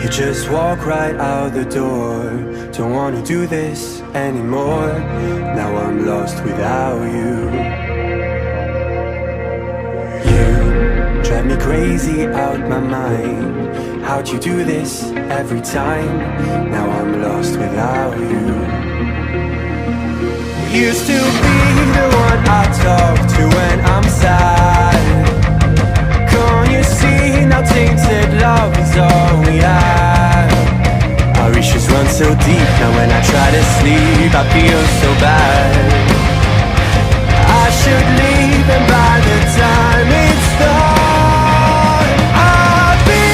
You just walk right out the door. Don't wanna do this anymore. Now I'm lost without you. You drive me crazy out my mind. How'd you do this every time? Now I'm lost without you. Used to be the one I talk to when I'm sad. Can't you see now tainted love is all we have? Our issues run so deep, now when I try to sleep I feel so bad. I should leave and by the time it's done I'll be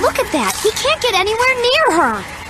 Look at that! He can't get anywhere near her!